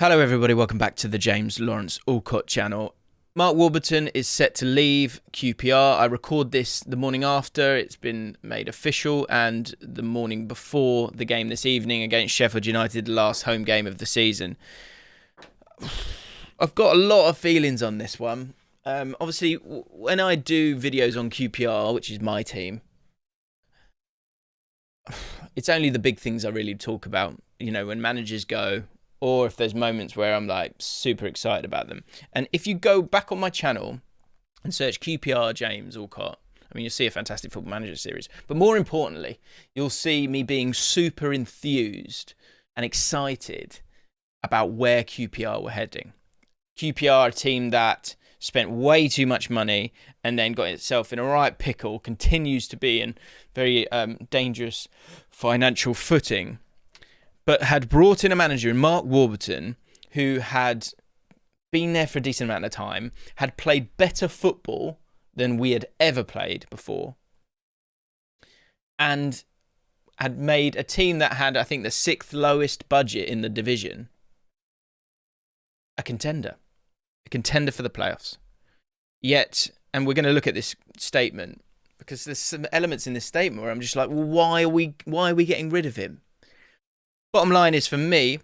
Hello everybody, welcome back to the James Lawrence Allcott channel. Mark Warburton is set to leave QPR. I record this the morning after it's been made official and the morning before the game this evening against Sheffield United, the last home game of the season. I've got a lot of feelings on this one. Obviously, when I do videos on QPR, which is my team, it's only the big things I really talk about. You know, when managers go, or if there's moments where I'm like super excited about them. And if you go back on my channel and search QPR James Allcott, I mean, you'll see a fantastic football manager series. But more importantly, you'll see me being super enthused and excited about where QPR were heading. QPR, a team that spent way too much money and then got itself in a right pickle, continues to be in very dangerous financial footing, but had brought in a manager in Mark Warburton who had been there for a decent amount of time, had played better football than we had ever played before, and had made a team that had, I think, the 6th lowest budget in the division a contender for the playoffs. Yet, and we're going to look at this statement, because there's some elements in this statement where I'm just like, well, why are we getting rid of him? Bottom line is, for me,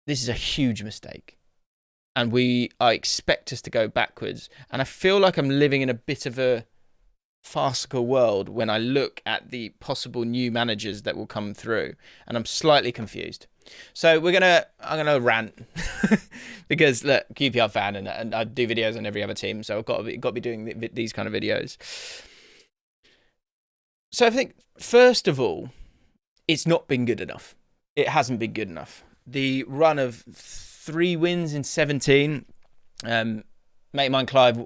this is a huge mistake. And I expect us to go backwards. And I feel like I'm living in a bit of a farcical world when I look at the possible new managers that will come through. And I'm slightly confused. So I'm gonna rant because look, QPR fan, and I do videos on every other team, so I've got to be doing these kind of videos. So I think, first of all, it's not been good enough. It hasn't been good enough. The run of 3 wins in 17. Mate of mine, Clive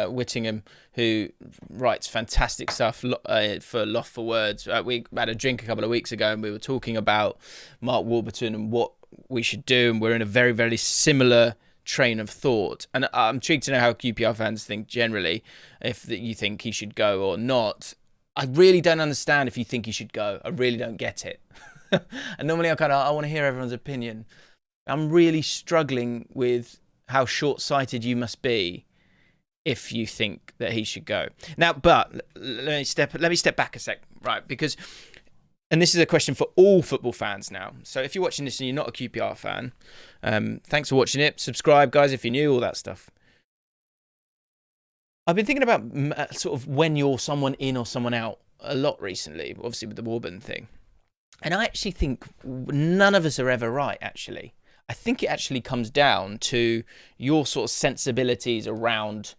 Whittingham, who writes fantastic stuff for Loft for Words. We had a drink a couple of weeks ago and we were talking about Mark Warburton and what we should do. And we're in a very, very similar train of thought. And I'm intrigued to know how QPR fans think generally, if you think he should go or not. I really don't understand if you think he should go. I really don't get it. And normally I want to hear everyone's opinion. I'm really struggling with how short-sighted you must be if you think that he should go. Now, but let me step back a sec, right? Because, and this is a question for all football fans now. So if you're watching this and you're not a QPR fan, thanks for watching it. Subscribe, guys, if you're new, all that stuff. I've been thinking about sort of when you're someone in or someone out a lot recently, obviously with the Warburton thing. And I actually think none of us are ever right, actually. I think it actually comes down to your sort of sensibilities around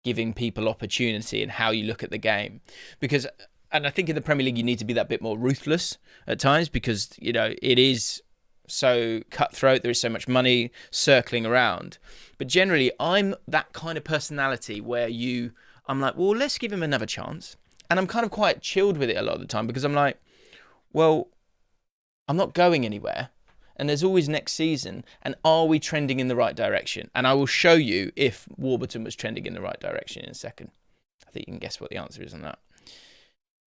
giving people opportunity and how you look at the game. Because, and I think in the Premier League, you need to be that bit more ruthless at times because, you know, it is so cutthroat. There is so much money circling around. But generally, I'm that kind of personality where I'm like, well, let's give him another chance. And I'm kind of quite chilled with it a lot of the time because I'm like, well, I'm not going anywhere. And there's always next season. And are we trending in the right direction? And I will show you if Warburton was trending in the right direction in a second. I think you can guess what the answer is on that.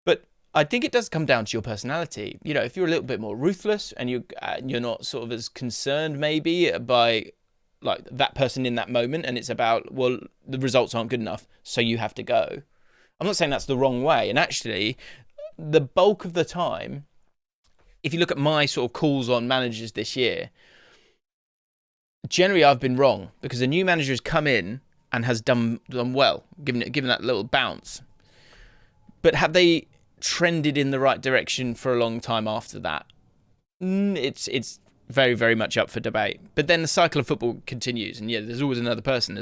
But I think it does come down to your personality. You know, if you're a little bit more ruthless and you're not sort of as concerned maybe by like that person in that moment, and it's about, well, the results aren't good enough, so you have to go. I'm not saying that's the wrong way. And actually, the bulk of the time, if you look at my sort of calls on managers this year, generally I've been wrong because the new manager has come in and has done well, given that little bounce. But have they trended in the right direction for a long time after that? It's very, very much up for debate. But then the cycle of football continues, and yeah, there's always another person.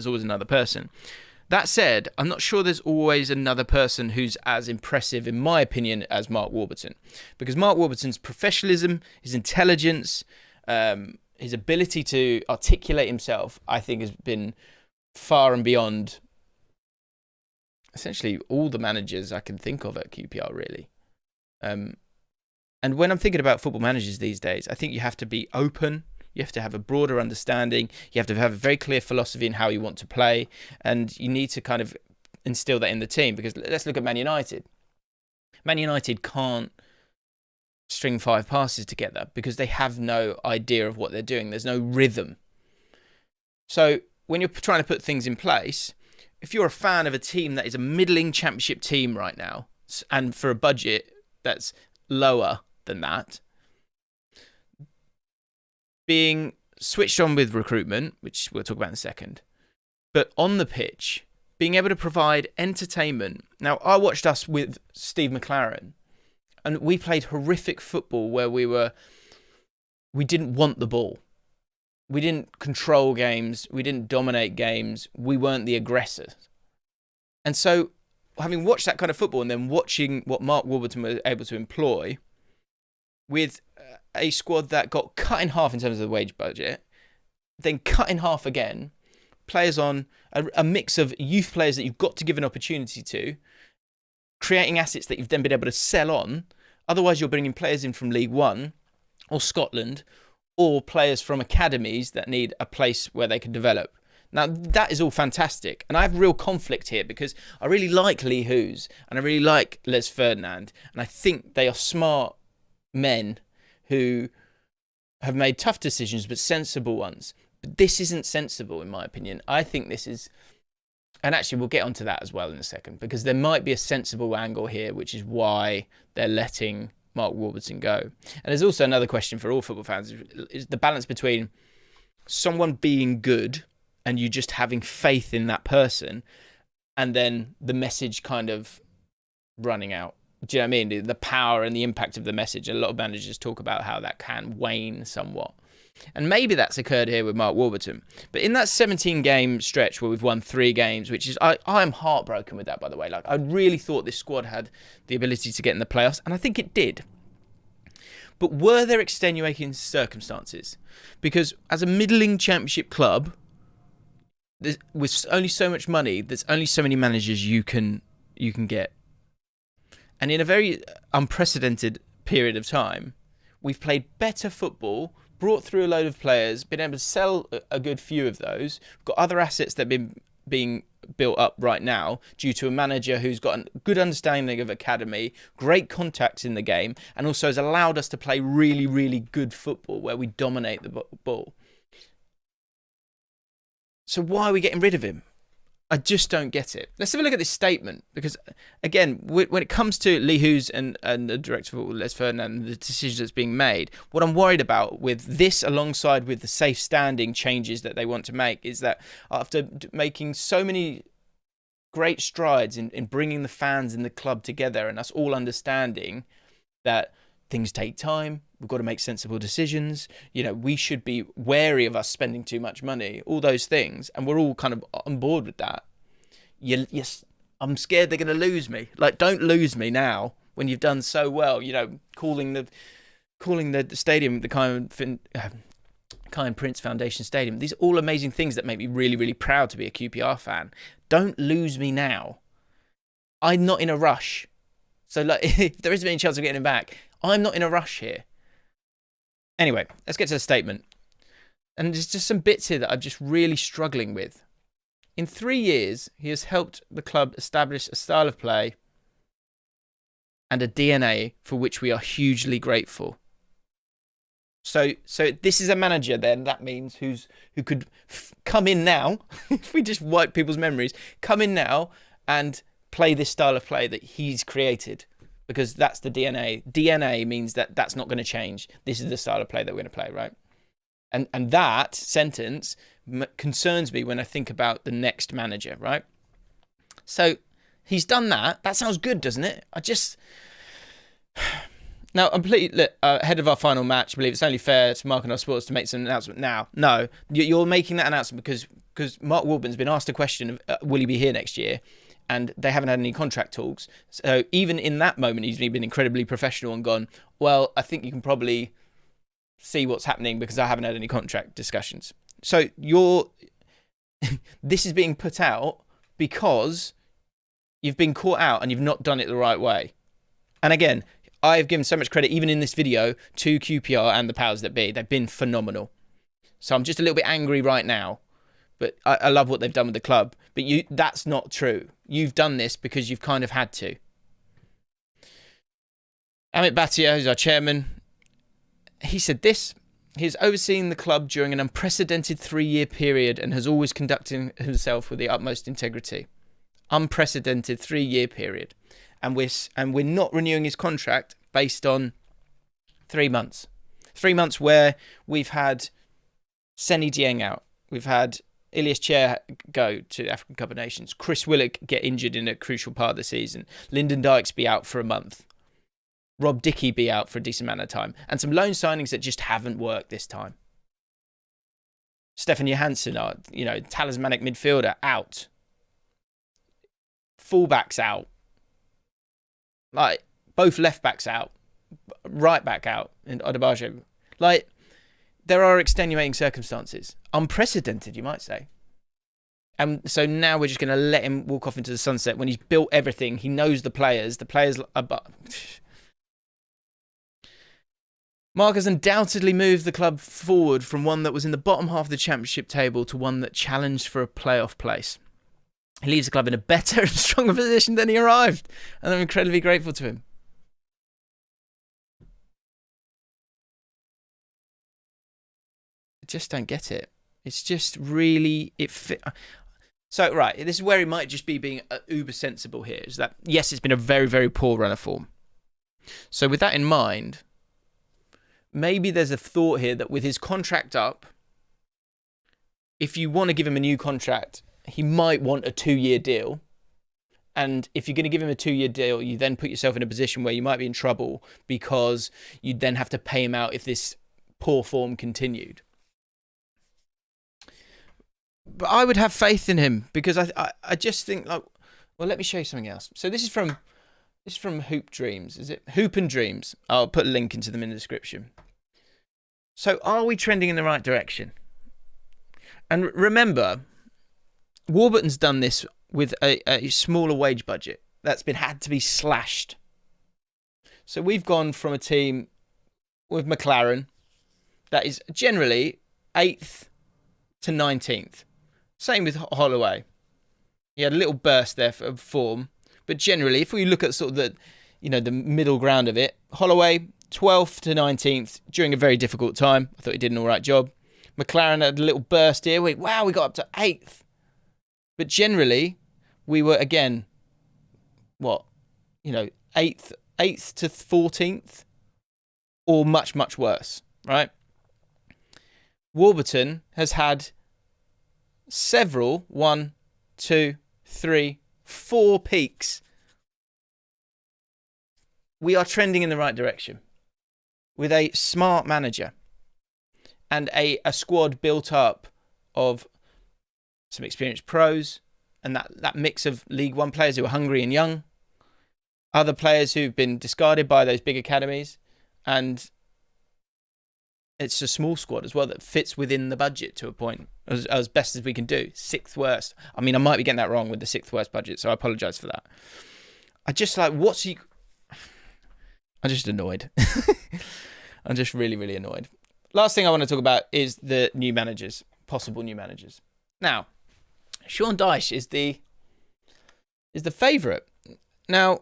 That said, I'm not sure there's always another person who's as impressive, in my opinion, as Mark Warburton. Because Mark Warburton's professionalism, his intelligence, his ability to articulate himself, I think has been far and beyond essentially all the managers I can think of at QPR, really. And when I'm thinking about football managers these days, I think you have to be open. You have to have a broader understanding. You have to have a very clear philosophy in how you want to play. And you need to kind of instill that in the team. Because let's look at Man United. Man United can't string 5 passes together because they have no idea of what they're doing. There's no rhythm. So when you're trying to put things in place, if you're a fan of a team that is a middling championship team right now, and for a budget that's lower than that, being switched on with recruitment, which we'll talk about in a second, but on the pitch, being able to provide entertainment. Now, I watched us with Steve McLaren, and we played horrific football where we didn't want the ball. We didn't control games. We didn't dominate games. We weren't the aggressors. And so, having watched that kind of football and then watching what Mark Warburton was able to employ with a squad that got cut in half in terms of the wage budget, then cut in half again, players on a mix of youth players that you've got to give an opportunity to, creating assets that you've then been able to sell on. Otherwise, you're bringing players in from League One or Scotland, or players from academies that need a place where they can develop. Now, that is all fantastic. And I have real conflict here because I really like Lee Hoos and I really like Les Ferdinand. And I think they are smart men who have made tough decisions, but sensible ones. But this isn't sensible, in my opinion. I think this is... And actually, we'll get onto that as well in a second, because there might be a sensible angle here, which is why they're letting Mark Warburton go. And there's also another question for all football fans, is the balance between someone being good and you just having faith in that person, and then the message kind of running out. Do you know what I mean? The power and the impact of the message. A lot of managers talk about how that can wane somewhat. And maybe that's occurred here with Mark Warburton. But in that 17-game stretch where we've won 3 games, which is... I am heartbroken with that, by the way. Like, I really thought this squad had the ability to get in the playoffs, and I think it did. But were there extenuating circumstances? Because as a middling championship club, with only so much money, there's only so many managers you can get. And in a very unprecedented period of time, we've played better football, brought through a load of players, been able to sell a good few of those, got other assets that have been being built up right now due to a manager who's got a good understanding of academy, great contacts in the game, and also has allowed us to play really, really good football where we dominate the ball. So why are we getting rid of him? I just don't get it. Let's have a look at this statement, because, again, when it comes to Lee Hoos and the director of football, Les Ferdinand, and the decisions that's being made, what I'm worried about with this, alongside with the safe standing changes that they want to make, is that after making so many great strides in bringing the fans in the club together and us all understanding that things take time, we've got to make sensible decisions, you know, we should be wary of us spending too much money, all those things, and we're all kind of on board with that. Yes, I'm scared they're going to lose me. Like, don't lose me now when you've done so well, you know, calling the stadium the Kind Prince Foundation Stadium. These are all amazing things that make me really, really proud to be a QPR fan. Don't lose me now. I'm not in a rush. So, like, if there isn't any chance of getting him back, I'm not in a rush here. Anyway, let's get to the statement. And there's just some bits here that I'm just really struggling with. In 3 years, he has helped the club establish a style of play and a DNA for which we are hugely grateful. So this is a manager then, that means, who could come in now, if we just wipe people's memories, come in now and play this style of play that he's created. Because that's the DNA. DNA means that that's not going to change. This is the style of play that we're going to play, right? And that sentence concerns me when I think about the next manager, right? So he's done that. That sounds good, doesn't it? Now, I'm completely ahead of our final match. I believe it's only fair to Mark and our Sports to make some announcement now. No, you're making that announcement because Mark Warburton's been asked a question of will he be here next year? And they haven't had any contract talks. So even in that moment, he's been incredibly professional and gone, well, I think you can probably see what's happening because I haven't had any contract discussions. So this is being put out because you've been caught out and you've not done it the right way. And again, I've given so much credit, even in this video, to QPR and the powers that be. They've been phenomenal. So I'm just a little bit angry right now. But I love what they've done with the club. But that's not true. You've done this because you've kind of had to. Amit Bhatia, who's our chairman, he said this. He's overseeing the club during an unprecedented 3-year period and has always conducted himself with the utmost integrity. Unprecedented 3-year period. And we're not renewing his contract based on 3 months. 3 months where we've had Seny Dieng out. We've had Ilias Chair go to the African Cup of Nations. Chris Willock get injured in a crucial part of the season. Lyndon Dykes be out for a month. Rob Dickey be out for a decent amount of time. And some loan signings that just haven't worked this time. Stefan Johansson, our, talismanic midfielder, out. Fullbacks out. Like, both left backs out. Right back out in Odebajo. Like, there are extenuating circumstances. Unprecedented, you might say. And so now we're just going to let him walk off into the sunset when he's built everything. He knows the players. The players are... Mark has undoubtedly moved the club forward from one that was in the bottom half of the championship table to one that challenged for a playoff place. He leaves the club in a better and stronger position than he arrived. And I'm incredibly grateful to him. I just don't get it. It's just really... So, right, this is where he might just be being uber sensible here. Is that, yes, it's been a very, very poor run of form. So with that in mind... Maybe there's a thought here that with his contract up, if you want to give him a new contract, he might want a 2-year deal. And if you're going to give him a 2-year deal, you then put yourself in a position where you might be in trouble because you'd then have to pay him out if this poor form continued. But I would have faith in him because I just think, like, well, let me show you something else. So this is from Hoop Dreams. Is it Hoop and Dreams? I'll put a link into them in the description. So are we trending in the right direction? And remember, Warburton's done this with a smaller wage budget that's had to be slashed. So we've gone from a team with McLaren that is generally 8th to 19th. Same with Holloway. He had a little burst there of form. But generally, if we look at sort of the middle ground of it, Holloway, 12th to 19th during a very difficult time. I thought he did an all right job. McLaren had a little burst here. We got up to 8th. But generally, we were, again, 8th to 14th or much, much worse, right? Warburton has had several, 1, 2, 3, 4 peaks. We are trending in the right direction with a smart manager and a squad built up of some experienced pros and that mix of League One players who are hungry and young, other players who've been discarded by those big academies, and it's a small squad as well that fits within the budget to a point, as best as we can do. 6th worst. I mean, I might be getting that wrong with the 6th worst budget, so I apologise for that. I just I'm just annoyed. I'm just really, really annoyed. Last thing I want to talk about is the new managers, possible new managers. Now, Sean Dyche is the favourite. Now,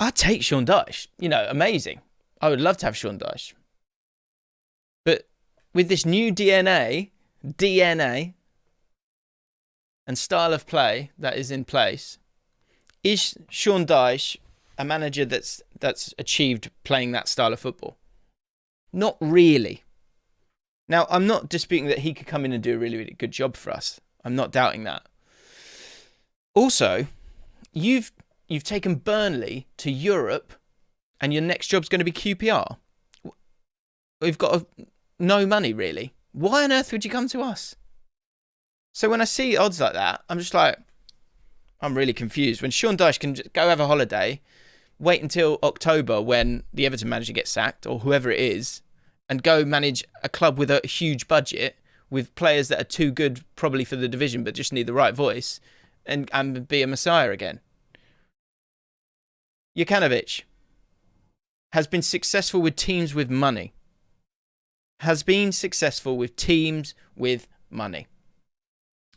I'd take Sean Dyche. Amazing. I would love to have Sean Dyche. But with this new DNA and style of play that is in place, is Sean Dyche a manager that's achieved playing that style of football? Not really. Now, I'm not disputing that he could come in and do a really, really good job for us. I'm not doubting that. Also, you've taken Burnley to Europe and your next job's going to be QPR. We've got no money, really. Why on earth would you come to us? So when I see odds like that, I'm just like, I'm really confused. When Sean Dyche can just go have a holiday, wait until October when the Everton manager gets sacked or whoever it is, and go manage a club with a huge budget with players that are too good probably for the division but just need the right voice and be a messiah again. Jokanovic has been successful with teams with money.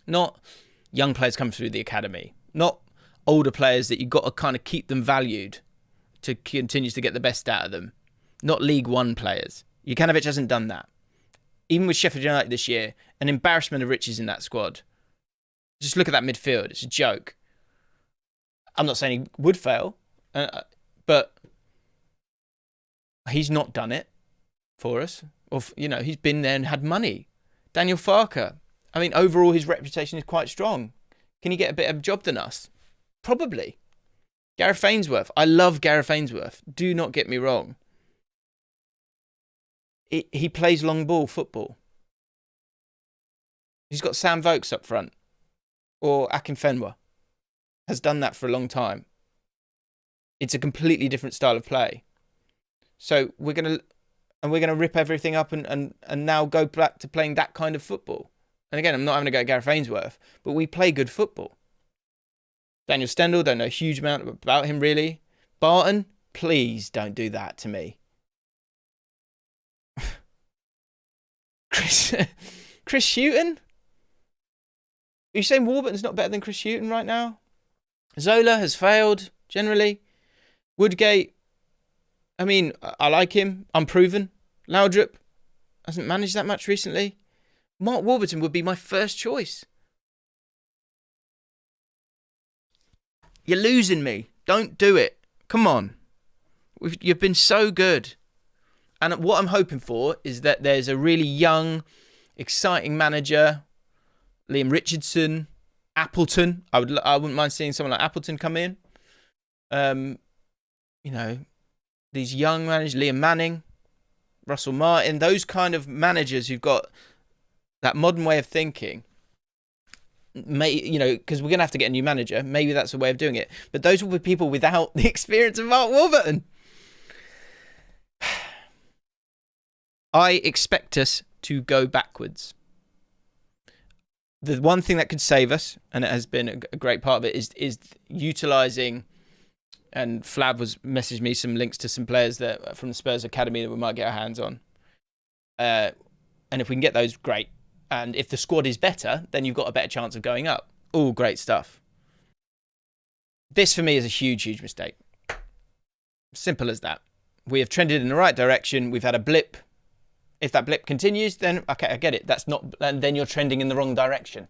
Not young players come through the academy. Not older players that you've got to kind of keep them valued to continue to get the best out of them, not League One players. Jukanovic hasn't done that. Even with Sheffield United this year, an embarrassment of riches in that squad. Just look at that midfield. It's a joke. I'm not saying he would fail, but he's not done it for us. Or, he's been there and had money. Daniel Farke. I mean, overall, his reputation is quite strong. Can he get a better job than us? Probably. Gareth Ainsworth. I love Gareth Ainsworth. Do not get me wrong. He plays long ball football. He's got Sam Vokes up front. Or Akinfenwa. Has done that for a long time. It's a completely different style of play. So we're gonna rip everything up and now go back to playing that kind of football. And again, I'm not having to go at Gareth Ainsworth, but we play good football. Daniel Stendhal, don't know a huge amount about him really. Barton, please don't do that to me. Chris Hughton? Are you saying Warburton's not better than Chris Hughton right now? Zola has failed, generally. Woodgate, I mean, I like him. Unproven. Laudrup hasn't managed that much recently. Mark Warburton would be my first choice. You're losing me. Don't do it. Come on. You've been so good. And what I'm hoping for is that there's a really young, exciting manager, Liam Richardson, Appleton. I wouldn't mind seeing someone like Appleton come in. These young managers, Liam Manning, Russell Martin, those kind of managers who've got that modern way of thinking. Because we're going to have to get a new manager. Maybe that's a way of doing it. But those will be people without the experience of Mark Warburton. I expect us to go backwards. The one thing that could save us, and it has been a great part of it, is utilising, and Flab was messaged me some links to some players that from the Spurs Academy that we might get our hands on. And if we can get those, great. And if the squad is better, then you've got a better chance of going up. All great stuff. This, for me, is a huge, huge mistake. Simple as that. We have trended in the right direction. We've had a blip. If that blip continues, then, okay, I get it. And then you're trending in the wrong direction.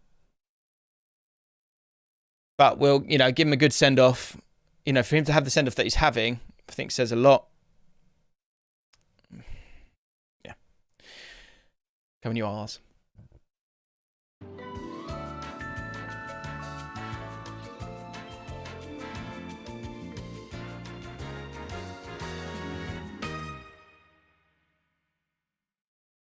But we'll, give him a good send-off. For him to have the send-off that he's having, I think says a lot. Yeah. Come on, you R's.